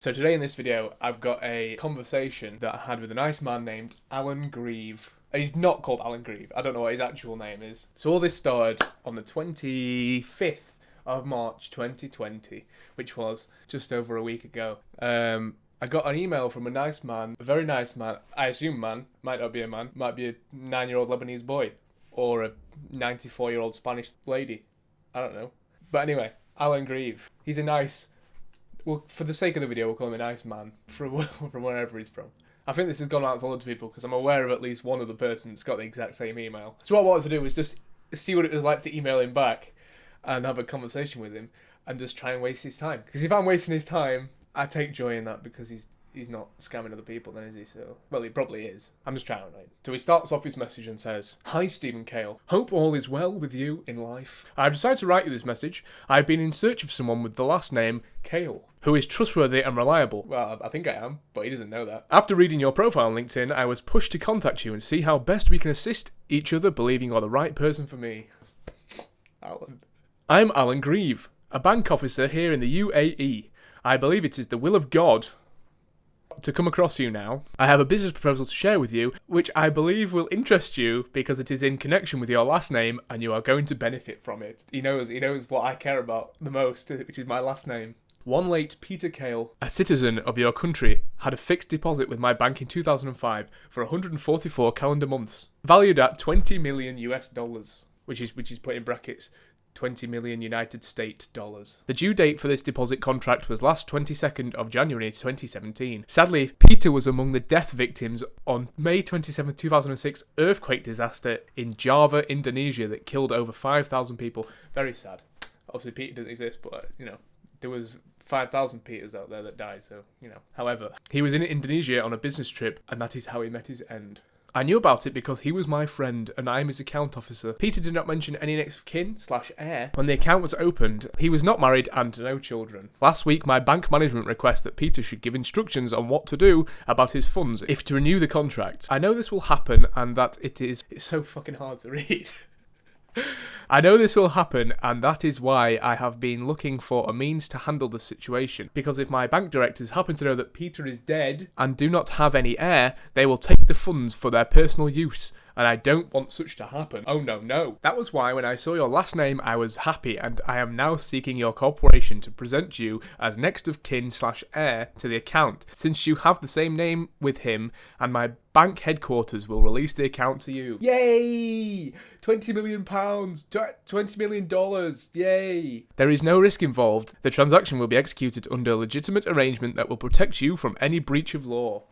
So today in this video, I've got a conversation that I had with a nice man named Alan Grieve. He's not called Alan Grieve. I don't know what his actual name is. So all this started on the 25th of March 2020, which was just over a week ago. I got an email from a nice man, a very nice man, I assume man, might not be a man, might be a 9-year-old Lebanese boy, or a 94-year-old Spanish lady. I don't know. But anyway, Alan Grieve. He's a nice... Well, for the sake of the video, we'll call him a nice man from wherever he's from. I think this has gone out to loads of people because I'm aware of at least one other person that's got the exact same email. So what I wanted to do was just see what it was like to email him back and have a conversation with him and just try and waste his time. Because if I'm wasting his time, I take joy in that because he's not scamming other people then, is he? So, well, he probably is. I'm just trying, right? So he starts off his message and says, "Hi, Stephen Cale. Hope all is well with you in life. I've decided to write you this message. I've been in search of someone with the last name Cale, who is trustworthy and reliable." Well, I think I am, but he doesn't know that. "After reading your profile on LinkedIn, I was pushed to contact you and see how best we can assist each other, believing you're the right person for me." Alan. "I'm Alan Grieve, a bank officer here in the UAE. I believe it is the will of God to come across you now. I have a business proposal to share with you, which I believe will interest you because it is in connection with your last name and you are going to benefit from it." He knows what I care about the most, which is my last name. "One late Peter Cale, a citizen of your country, had a fixed deposit with my bank in 2005 for 144 calendar months, valued at $20 million US, which is put in brackets, 20 million United States dollars. The due date for this deposit contract was last 22nd of January 2017. Sadly, Peter was among the death victims on May 27, 2006 earthquake disaster in Java, Indonesia that killed over 5,000 people." Very sad. Obviously, Peter doesn't exist, but, there was 5,000 Peters out there that died, so, However, he was in Indonesia on a business trip, and that is how he met his end. "I knew about it because he was my friend and I am his account officer. Peter did not mention any next of kin/heir when the account was opened. He was not married and no children. Last week, my bank management requests that Peter should give instructions on what to do about his funds if to renew the contract. I know this will happen and that it's so fucking hard to read. I know this will happen and that is why I have been looking for a means to handle the situation, because if my bank directors happen to know that Peter is dead and do not have any heir, they will take the funds for their personal use, and I don't want such to happen. Oh no. That was why when I saw your last name I was happy, and I am now seeking your cooperation to present you as next of kin/heir to the account, since you have the same name with him, and my bank headquarters will release the account to you." Yay! £20 million! $20 million! Yay! "There is no risk involved. The transaction will be executed under a legitimate arrangement that will protect you from any breach of law.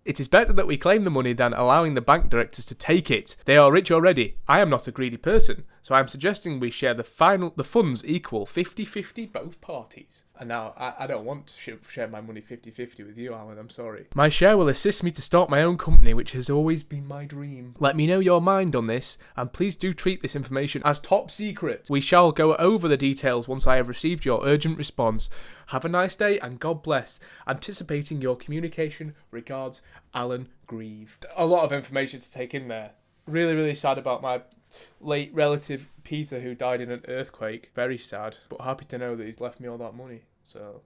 It is better that we claim the money than allowing the bank directors to take it. They are rich already. I am not a greedy person, so I am suggesting we share the funds equal 50-50 both parties." And now, I don't want to share my money 50-50 with you, Alan, I'm sorry. "My share will assist me to start my own company, which has always been my dream. Let me know your mind on this, and please do treat this information as top secret. We shall go over the details once I have received your urgent response. Have a nice day, and God bless. Anticipating your communication. Regards, Alan Grieve." A lot of information to take in there. Really, really sad about my late relative Peter, who died in an earthquake. Very sad, but happy to know that he's left me all that money. So,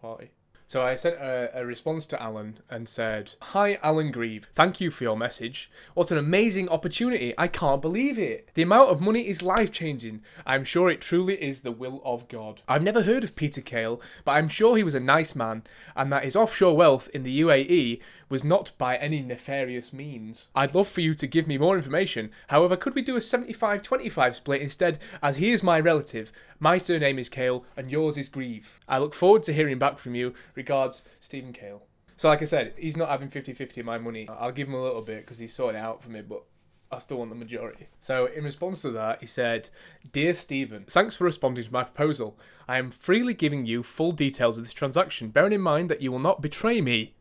party. So I sent a response to Alan and said, "Hi, Alan Grieve. Thank you for your message. What an amazing opportunity. I can't believe it. The amount of money is life-changing. I'm sure it truly is the will of God. I've never heard of Peter Cale, but I'm sure he was a nice man, and that his offshore wealth in the UAE was not by any nefarious means. I'd love for you to give me more information. However, could we do a 75-25 split instead, as he is my relative? My surname is Cale, and yours is Grieve. I look forward to hearing back from you. Regards, Stephen Cale." So like I said, he's not having 50-50 of my money. I'll give him a little bit because he's sorting it out for me, but I still want the majority. So in response to that, he said, "Dear Stephen, thanks for responding to my proposal. I am freely giving you full details of this transaction, bearing in mind that you will not betray me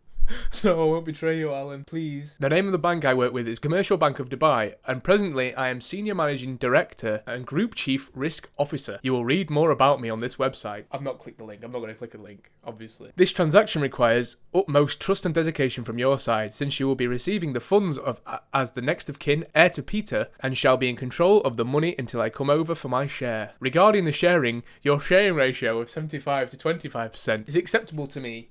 No, I won't betray you, Alan. Please. The name of the bank I work with is Commercial Bank of Dubai, and presently I am Senior Managing Director and Group Chief Risk Officer. You will read more about me on this website. I've not clicked the link. I'm not going to click the link, obviously. This transaction requires utmost trust and dedication from your side, since you will be receiving the funds as the next of kin, heir to Peter, and shall be in control of the money until I come over for my share. Regarding the sharing, your sharing ratio of 75 to 25% is acceptable to me.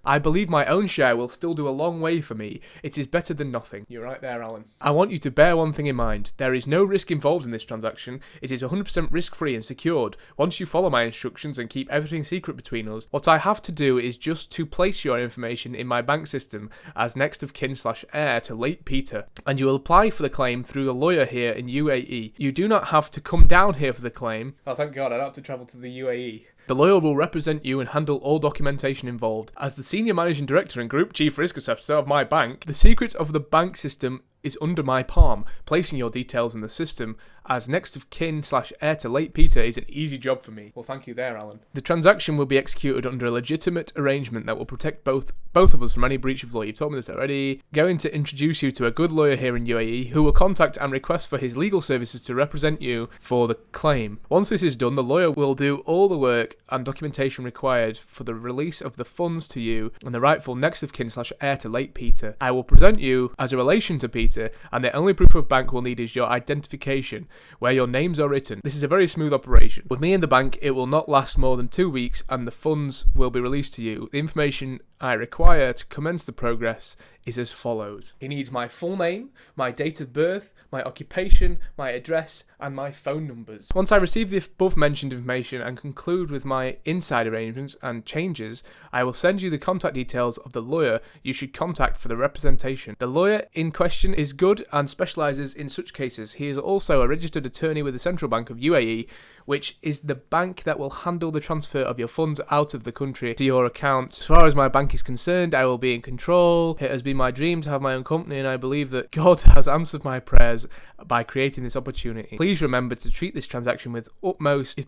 I believe my own share will still do a long way for me. It is better than nothing. You're right there, Alan. I want you to bear one thing in mind. There is no risk involved in this transaction. It is 100% risk-free and secured. Once you follow my instructions and keep everything secret between us, what I have to do is just to place your information in my bank system as next of kin/heir to late Peter, and you will apply for the claim through the lawyer here in UAE. You do not have to come down here for the claim. Oh, thank God, I don't have to travel to the UAE. The lawyer will represent you and handle all documentation involved. As the Senior Managing Director and Group Chief Risk Officer of my bank, the secret of the bank system is under my palm. Placing your details in the system as next of kin/heir to late Peter is an easy job for me. Well, thank you there, Alan. The transaction will be executed under a legitimate arrangement that will protect both of us from any breach of law. You've told me this already. Going to introduce you to a good lawyer here in UAE who will contact and request for his legal services to represent you for the claim. Once this is done, the lawyer will do all the work and documentation required for the release of the funds to you and the rightful next of kin/heir to late Peter. I will present you as a relation to Peter, and the only proof of bank we'll need is your identification, where your names are written. This is a very smooth operation. With me in the bank, it will not last more than 2 weeks, and the funds will be released to you. The information I require to commence the progress is as follows. He needs my full name, my date of birth, my occupation, my address, and my phone numbers. Once I receive the above mentioned information and conclude with my inside arrangements and changes, I will send you the contact details of the lawyer you should contact for the representation. The lawyer in question is good and specialises in such cases. He is also a registered attorney with the Central Bank of UAE, which is the bank that will handle the transfer of your funds out of the country to your account. As far as my bank is concerned, I will be in control. It has been my dream to have my own company, and I believe that God has answered my prayers by creating this opportunity. Please remember to treat this transaction with utmost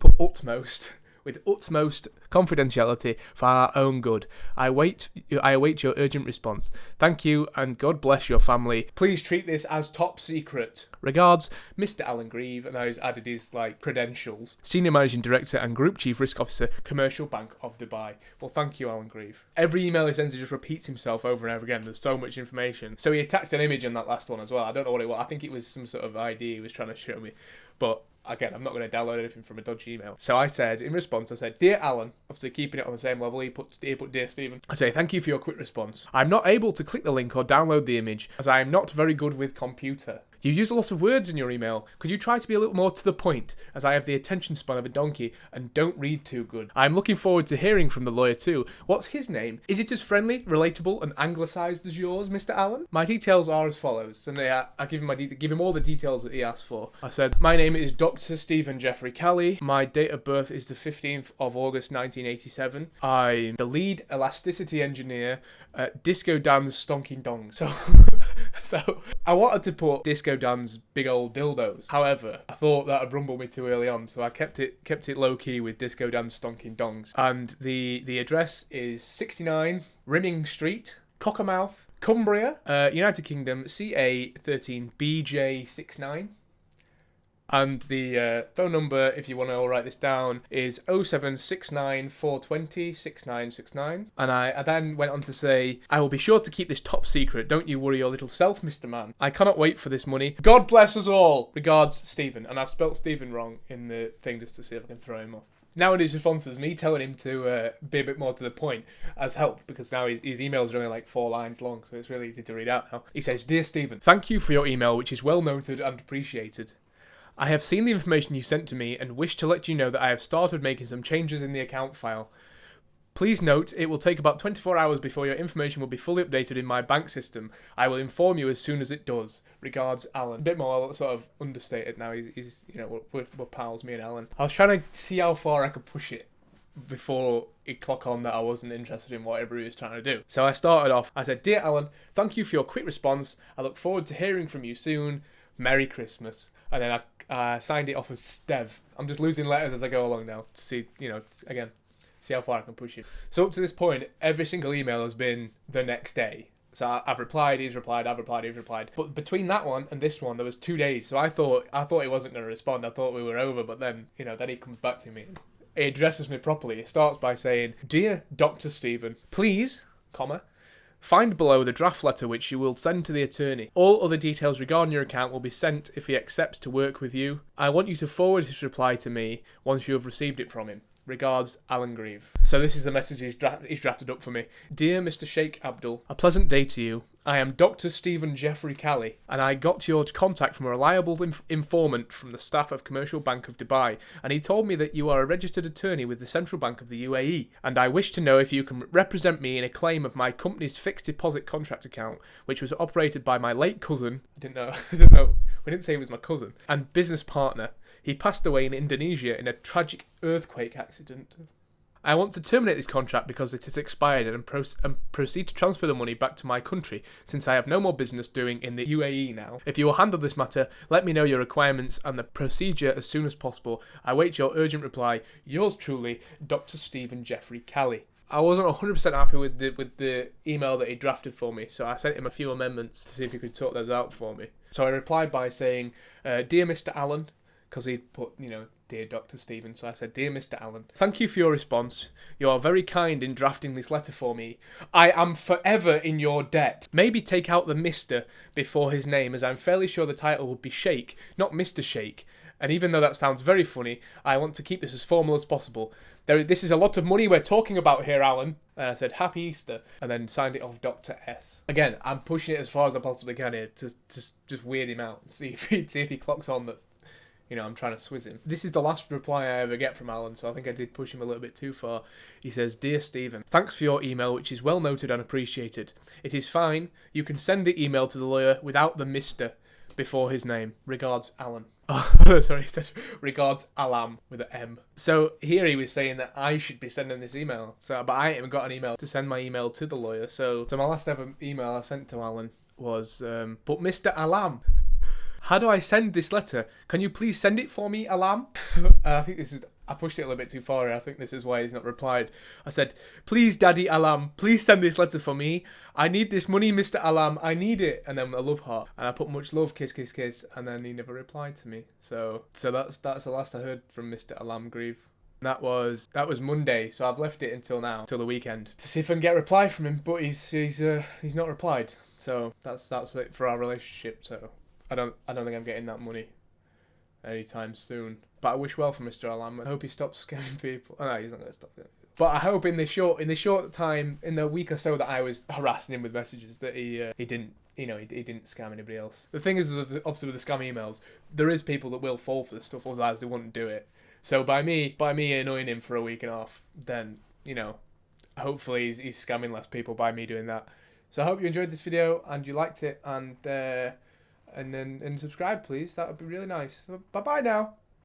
confidentiality for our own good. I await your urgent response. Thank you, and God bless your family. Please treat this as top secret. Regards, Mr. Alan Grieve, and he's added his credentials. Senior Managing Director and Group Chief Risk Officer, Commercial Bank of Dubai. Well, thank you, Alan Grieve. Every email he sends, he just repeats himself over and over again. There's so much information. So he attached an image on that last one as well. I don't know what it was. I think it was some sort of ID he was trying to show me. But again, I'm not going to download anything from a dodgy email. So I said, in response, Dear Alan, obviously keeping it on the same level, he put Dear Stephen. I say, thank you for your quick response. I'm not able to click the link or download the image, as I am not very good with computer. You use a lot of words in your email. Could you try to be a little more to the point, as I have the attention span of a donkey and don't read too good? I'm looking forward to hearing from the lawyer too. What's his name? Is it as friendly, relatable, and anglicised as yours, Mr. Allen? My details are as follows, and I give him all the details that he asked for. I said, my name is Dr. Stephen Jeffrey Kelly. My date of birth is the 15th of August 1987. I'm the lead elasticity engineer at Disco Dan's Stonking Dong. So I wanted to put Disco Dan's big old dildos. However, I thought that would rumble me too early on, so I kept it low key with Disco Dan's Stonking Dongs. And the address is 69 Rimming Street, Cockermouth, Cumbria, United Kingdom, CA13BJ69. And the phone number, if you want to all write this down, is 0769 420 6969. And I then went on to say, I will be sure to keep this top secret. Don't you worry your little self, Mr. Man. I cannot wait for this money. God bless us all. Regards, Stephen. And I've spelt Stephen wrong in the thing just to see if I can throw him off. Now in his responses, me telling him to be a bit more to the point has helped, because now his emails are only 4 lines long, so it's really easy to read out now. He says, Dear Stephen, thank you for your email, which is well noted and appreciated. I have seen the information you sent to me and wish to let you know that I have started making some changes in the account file. Please note, it will take about 24 hours before your information will be fully updated in my bank system. I will inform you as soon as it does. Regards, Alan. A bit more sort of understated now. He's we're pals, me and Alan. I was trying to see how far I could push it before it clock on that I wasn't interested in whatever he was trying to do. So I started off, I said, Dear Alan, thank you for your quick response. I look forward to hearing from you soon. Merry Christmas. And then I signed it off as Stev. I'm just losing letters as I go along now. To see, again, See how far I can push it. So up to this point, every single email has been the next day. So I've replied, he's replied, I've replied, he's replied. But between that one and this one, there was 2 days. So I thought he wasn't going to respond. I thought we were over. But then, then he comes back to me. He addresses me properly. It starts by saying, "Dear Dr. Stephen, please, find below the draft letter which you will send to the attorney. All other details regarding your account will be sent if he accepts to work with you. I want you to forward his reply to me once you have received it from him. Regards, Alan Grieve." So this is the message he's drafted up for me. "Dear Mr. Sheikh Abdul, a pleasant day to you. I am Dr. Stephen Jeffrey Calley, and I got your contact from a reliable informant from the staff of Commercial Bank of Dubai, and he told me that you are a registered attorney with the Central Bank of the UAE, and I wish to know if you can represent me in a claim of my company's fixed deposit contract account, which was operated by my late cousin." I didn't know. We didn't say he was my cousin. "And business partner. He passed away in Indonesia in a tragic earthquake accident. I want to terminate this contract because it has expired and proceed to transfer the money back to my country since I have no more business doing in the UAE now. If you will handle this matter, let me know your requirements and the procedure as soon as possible. I wait your urgent reply. Yours truly, Dr. Stephen Jeffrey Calley." I wasn't 100% happy with the email that he drafted for me, so I sent him a few amendments to see if he could sort those out for me. So I replied by saying, "Dear Mr. Allen," because he'd put, "Dear Dr. Stephen," so I said, "Dear Mr. Allen, thank you for your response. You are very kind in drafting this letter for me. I am forever in your debt. Maybe take out the Mr. before his name, as I'm fairly sure the title would be Sheikh, not Mr. Sheikh. And even though that sounds very funny, I want to keep this as formal as possible. This is a lot of money we're talking about here, Alan." And I said, "Happy Easter," and then signed it off Dr. S. Again, I'm pushing it as far as I possibly can here to just weird him out and see if he clocks on that I'm trying to swizz him. This is the last reply I ever get from Alan, so I think I did push him a little bit too far. He says, "Dear Stephen, thanks for your email, which is well noted and appreciated. It is fine. You can send the email to the lawyer without the Mr. before his name. Regards, Alan." Oh, sorry, he said, "Regards, Alam," with an M. So here he was saying that I should be sending this email. But I ain't even got an email to send my email to the lawyer. So my last ever email I sent to Alan was, "But Mr. Alam, how do I send this letter? Can you please send it for me, Alam?" I pushed it a little bit too far. I think this is why he's not replied. I said, "Please, Daddy Alam, please send this letter for me. I need this money, Mr. Alam. I need it." And then a love heart. And I put "much love, kiss, kiss, kiss." And then he never replied to me. So that's the last I heard from Mr. Alam Grieve. That was Monday. So I've left it until now, till the weekend, to see if I can get a reply from him. But he's not replied. So that's it for our relationship. So I don't think I'm getting that money anytime soon. But I wish well for Mr. Alam. I hope he stops scamming people. Oh, no, he's not going to stop it. But I hope in the short time, in the week or so that I was harassing him with messages, that he didn't scam anybody else. The thing is, obviously with the scam emails, there is people that will fall for this stuff, otherwise they wouldn't do it. So by me annoying him for a week and a half, then hopefully he's scamming less people by me doing that. So I hope you enjoyed this video and you liked it, and subscribe, please. That would be really nice. Bye bye now.